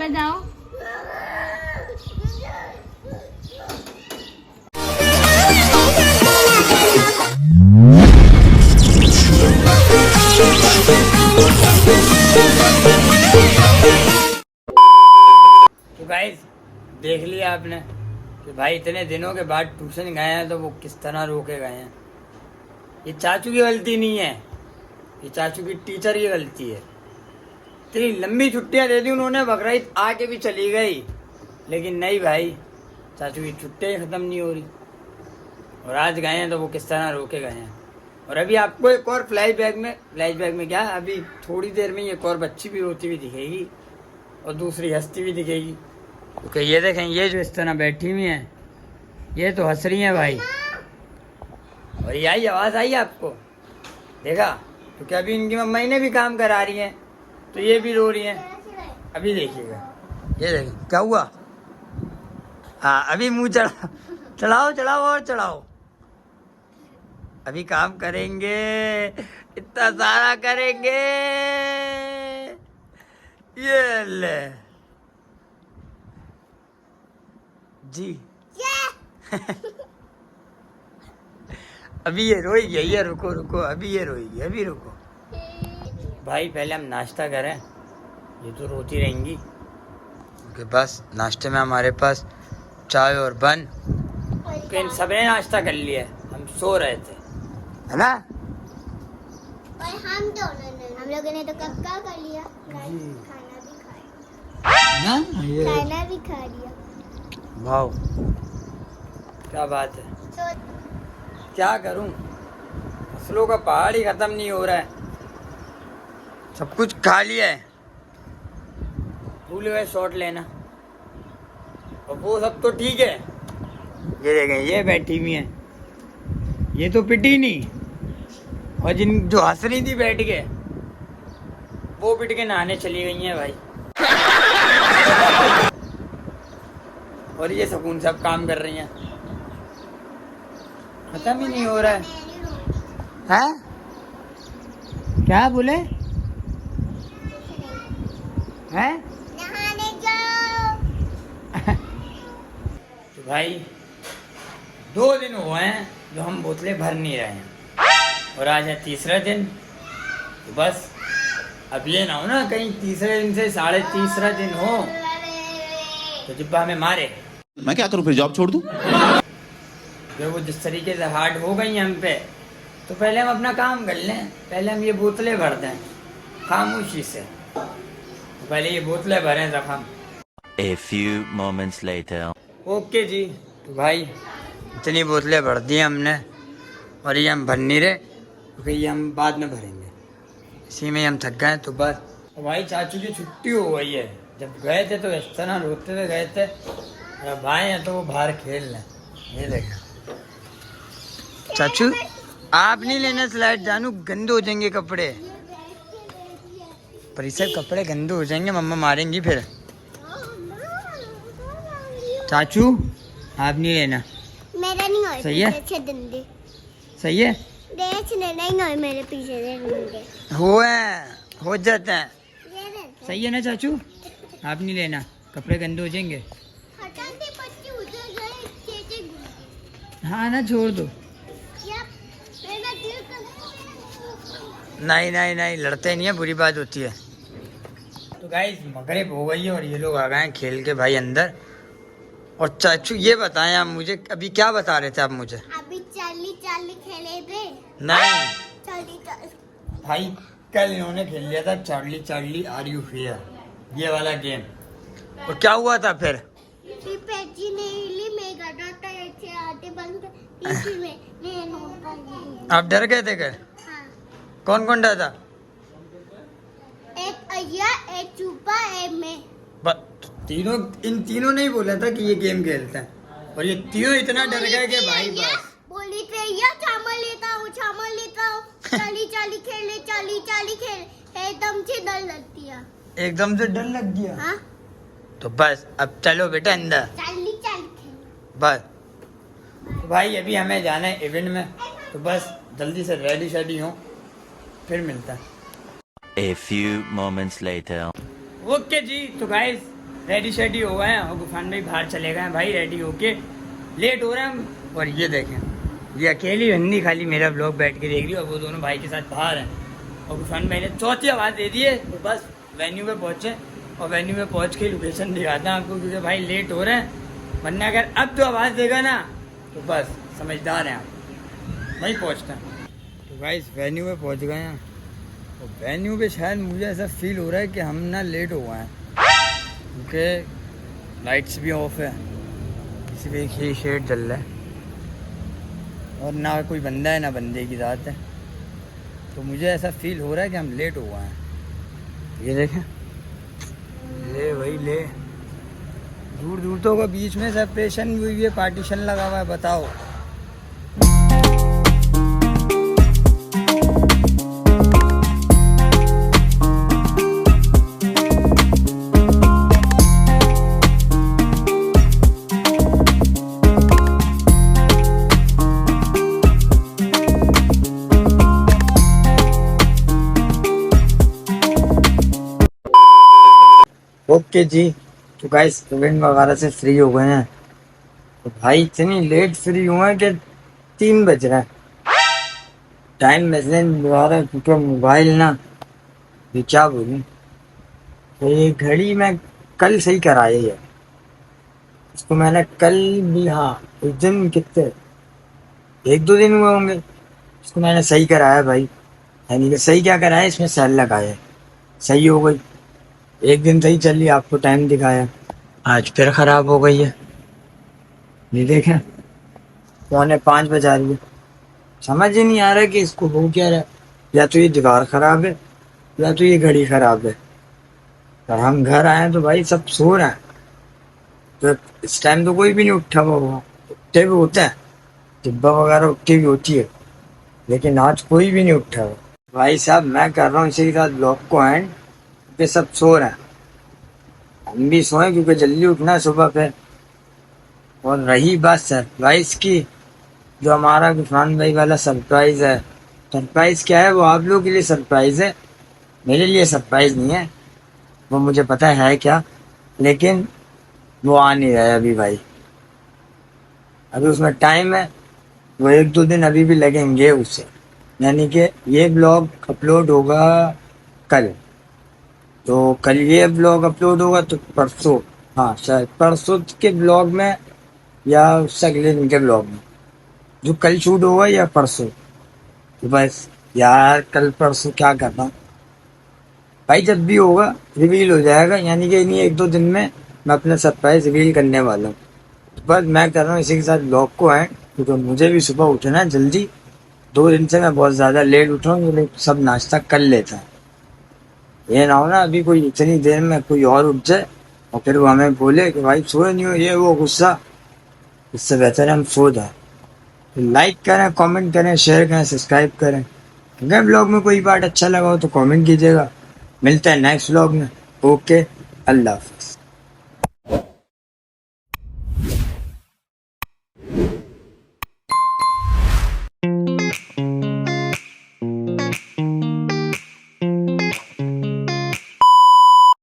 बताओ। तो गाइस देख लिया आपने कि भाई इतने दिनों के बाद ट्यूशन गए हैं तो वो किस तरह रोके गए हैं। ये चाचू की गलती नहीं है, ये चाचू की टीचर की गलती है। इतनी लंबी छुट्टियां दे दी उन्होंने, बकरीद आके भी चली गई, लेकिन नहीं भाई, चाचू की छुट्टियां खत्म नहीं हो रही और आज गए हैं तो वो किस तरह रोके गए हैं। और अभी आपको एक और फ्लैशबैक में क्या, अभी थोड़ी देर में एक और बच्ची भी रोती हुई दिखेगी और दूसरी हंसती भी दिखेगी। क्योंकि ये देखें, ये जो इस तरह बैठी हुई हैं ये तो हंस रही हैं भाई। और ये आई आवाज़ आई आपको, देखा? क्योंकि अभी इनकी मम्मा इन्हें भी काम करा रही हैं तो ये भी रो रही हैं। अभी देखिएगा, ये देखिए क्या हुआ। हाँ अभी मुंह चढ़ाओ चढ़ाओ और चढ़ाओ। अभी काम करेंगे, इतना सारा करेंगे। ये ले जी। अभी ये रोएगी, ये रुको रुको, अभी ये रोएगी, अभी रुको। भाई पहले हम नाश्ता करें, ये तो रोती रहेंगी। ओके बस नाश्ते में हमारे पास चाय और बन। इन सबने नाश्ता कर लिया है, हम सो रहे थे, है ना? और हम लोगों ने तो कब का कर लिया, खाना भी ना ये खाना भी खा लिया। वाह क्या बात है। तो क्या करूं, फसलों का पहाड़ ही खत्म नहीं हो रहा है, सब कुछ खा लिया है। भूल गए शॉट लेना, और वो सब तो ठीक है। ये देखें, ये बैठी हुई है, ये तो पिटी नहीं, और जिन जो हंस रही थी बैठ के वो पिट के नहाने चली गई हैं भाई। और ये सुकून सब काम कर रही हैं, खत्म ही नहीं हो रहा है। हैं? क्या बोले? हैं? नहाने जाओ। तो भाई 2 दिन हुए हैं जो हम बोतलें भर नहीं रहे हैं, और आज है तीसरा दिन। तो बस अब ये ना हो ना कहीं तीसरे दिन से 3.5 दिन हो तो जिब्बा हमें मारे। मैं क्या करूं फिर, जॉब छोड़ दूं? जो वो जिस तरीके से हार्ड हो गई हम पे, तो पहले हम अपना काम कर लें, पहले हम ये बोतलें भर दें खामोशी से। तो पहले ये बोतलें भरें तब हम। A few moments later. Okay जी, तो भाई इतनी बोतलें भर दी हमने, और ये हम भर नहीं रहे क्योंकि ये हम बाद में भरेंगे, इसी में हम थक गए। तो बस भाई चाचू की छुट्टी हो गई है, जब गए थे तो इस तरह रोते हुए गए थे, और अब आए हैं तो वो बाहर खेल रहे हैं। ये देखा चाचू, आप नहीं लेना स्लाइड, जानू गंदे हो जाएंगे कपड़े, पर इससे कपड़े गंदे हो जाएंगे, मम्मा मारेंगी फिर। चाचू आप नहीं लेना, मेरा नहीं हो, सही है? पीछे डंडे सही है? नहीं हो मेरे पीछे से डंडे हो जाते हैं। ये देख। सही है ना चाचू? आप नहीं लेना, कपड़े गंदे हो जाएंगे। हटाते बच्चे उधर गए, चेचे घूम हाँ ना, छोड़ दो। या मेरा दिल कर। नहीं नहीं नहीं, लड़ते नहीं है, बुरी बात होती है। तो गाइस मगरिब हो गई है और ये लोग आ गए हैं खेल के भाई अंदर। और चाचू ये बताएं आप मुझे, अभी क्या बता रहे थे आप मुझे? अभी चाली चाली खेले थे। नहीं चाली चाली। भाई, कल इन्होंने खेल लिया था Charlie Charlie are you here, ये वाला गेम। और क्या हुआ था फिर? फिर पैची ने ली, मैं गड़ा था, ऐसे आते बंद इसी में मैं नोटा। आप डर गए थे क्या? हाँ। कौन कौन डरा था? एक अय्या, एक चूपा, एक मैं। तीनों, इन तीनों ने ही बोला था कि ये गेम खेलते हैं, और ये तीनों इतना डर गए कि भाई बस। बोली थे या चावल लेता हूँ, चाली चाली खेले, चाली चाली खेले, एकदम से डर लगती है। एकदम से डर लग गया। हाँ? तो बस अब चलो बेटा अंदर, चाली चाली खेले। बस। तो भाई अभी हमें जाना है इवेंट में, तो बस जल्दी से रेडी शेडी हो, फिर मिलता है। A few moments later. Okay जी, तो गाइस रेडी शेडी हो गए हैं और गुफान भाई बाहर चले गए हैं भाई रेडी होके, लेट हो रहे हैं हम। और ये देखें, ये अकेली हिंदी खाली मेरा ब्लॉग बैठ के देख रही है और वो दोनों भाई के साथ बाहर हैं। और गुफान भाई ने चौथी आवाज़ दे दी है तो बस वेन्यू पे पहुँचे और वेन्यू पे पहुँच के लोकेशन दिखाते हैं आपको, क्योंकि भाई लेट हो रहे हैं। वरना अगर अब तो आवाज़ देगा ना तो बस समझदार हैं आप, वहीं पहुँचते हैं। तो गाइस वेन्यू पे पहुँच गए हैं और वेन्यू पे शायद मुझे ऐसा फील हो रहा है कि हम ना लेट हो गए हैं, क्योंकि लाइट्स भी ऑफ है, किसी भी एक ही शेड जल रहा है और ना कोई बंदा है ना बंदे की ज़ात है। तो मुझे ऐसा फील हो रहा है कि हम लेट हो गए हैं। ये देखें, ले भाई ले, दूर दूर तो होगा, बीच में सेपरेशन हुई है, पार्टीशन लगा हुआ है, बताओ। ओके जी, तो गाइस स्टूडेंट वगैरह से फ्री हो गए हैं। तो भाई इतनी लेट फ्री हुए हैं कि 3 बज रहा है, टाइम मैसेज दोबारा, क्योंकि मोबाइल ना ये क्या बोलूं, तो ये घड़ी मैं कल सही कराई है, इसको मैंने कल भी, हाँ उस दिन कितने 1-2 दिन हुए होंगे इसको मैंने सही कराया भाई। यानी कि सही क्या कराया, इसमें सेल लगाया है, सही हो गई। 1 दिन सही चली, आपको टाइम दिखाया, आज फिर ख़राब हो गई है। ये देखें 4:45 बजा रही है, समझ ही नहीं आ रहा कि इसको हो क्या रहा है, या तो ये दीवार ख़राब है या तो ये घड़ी ख़राब है। और हम घर आए तो भाई सब सो रहे हैं, तो इस टाइम तो कोई भी नहीं उठा हुआ होगा, उठते भी होते हैं, डिब्बा वगैरह उठती भी होती है, लेकिन आज कोई भी नहीं उठा हुआ। भाई साहब मैं कर रहा हूँ इसी के साथ ब्लॉग को एंड, पे सब सो रहे हैं, हम भी सोए क्योंकि जल्दी उठना है सुबह पे। और रही बात सरप्राइज की, जो हमारा गुफरान भाई वाला सरप्राइज है, सरप्राइज क्या है, वो आप लोगों के लिए सरप्राइज है, मेरे लिए सरप्राइज नहीं है, वो मुझे पता है क्या, लेकिन वो आ नहीं रहा है अभी भाई, अभी उसमें टाइम है, वो 1-2 दिन अभी भी लगेंगे उससे। यानी कि ये ब्लॉग अपलोड होगा कल, तो कल ये ब्लॉग अपलोड होगा तो परसों, हाँ शायद परसों के ब्लॉग में या उससे अगले दिन के ब्लॉग में, जो कल शूट होगा या परसों। तो बस यार कल परसों क्या करना भाई, जब भी होगा रिवील हो जाएगा, यानी कि इन्हीं 1-2 दिन में मैं अपना सरप्राइज रिवील करने वाला हूँ। तो बस मैं कर रहा हूँ इसी के साथ ब्लॉग को है, क्योंकि मुझे भी सुबह उठना है जल्दी, 2 दिन से मैं बहुत ज़्यादा लेट उठ रहा हूँ, सब नाश्ता कर लेता है। ये ना हो ना अभी कोई इतनी देर में कोई और उठ जाए और फिर वो हमें बोले कि भाई सोए नहीं हो, ये वो गुस्सा, इससे बेहतर है हम सो जाए। तो लाइक करें, कमेंट करें, शेयर करें, सब्सक्राइब करें। अगर ब्लॉग में कोई पार्ट अच्छा लगा हो तो कमेंट कीजिएगा। मिलते हैं नेक्स्ट ब्लॉग में। ओके, अल्लाह हाफिज़।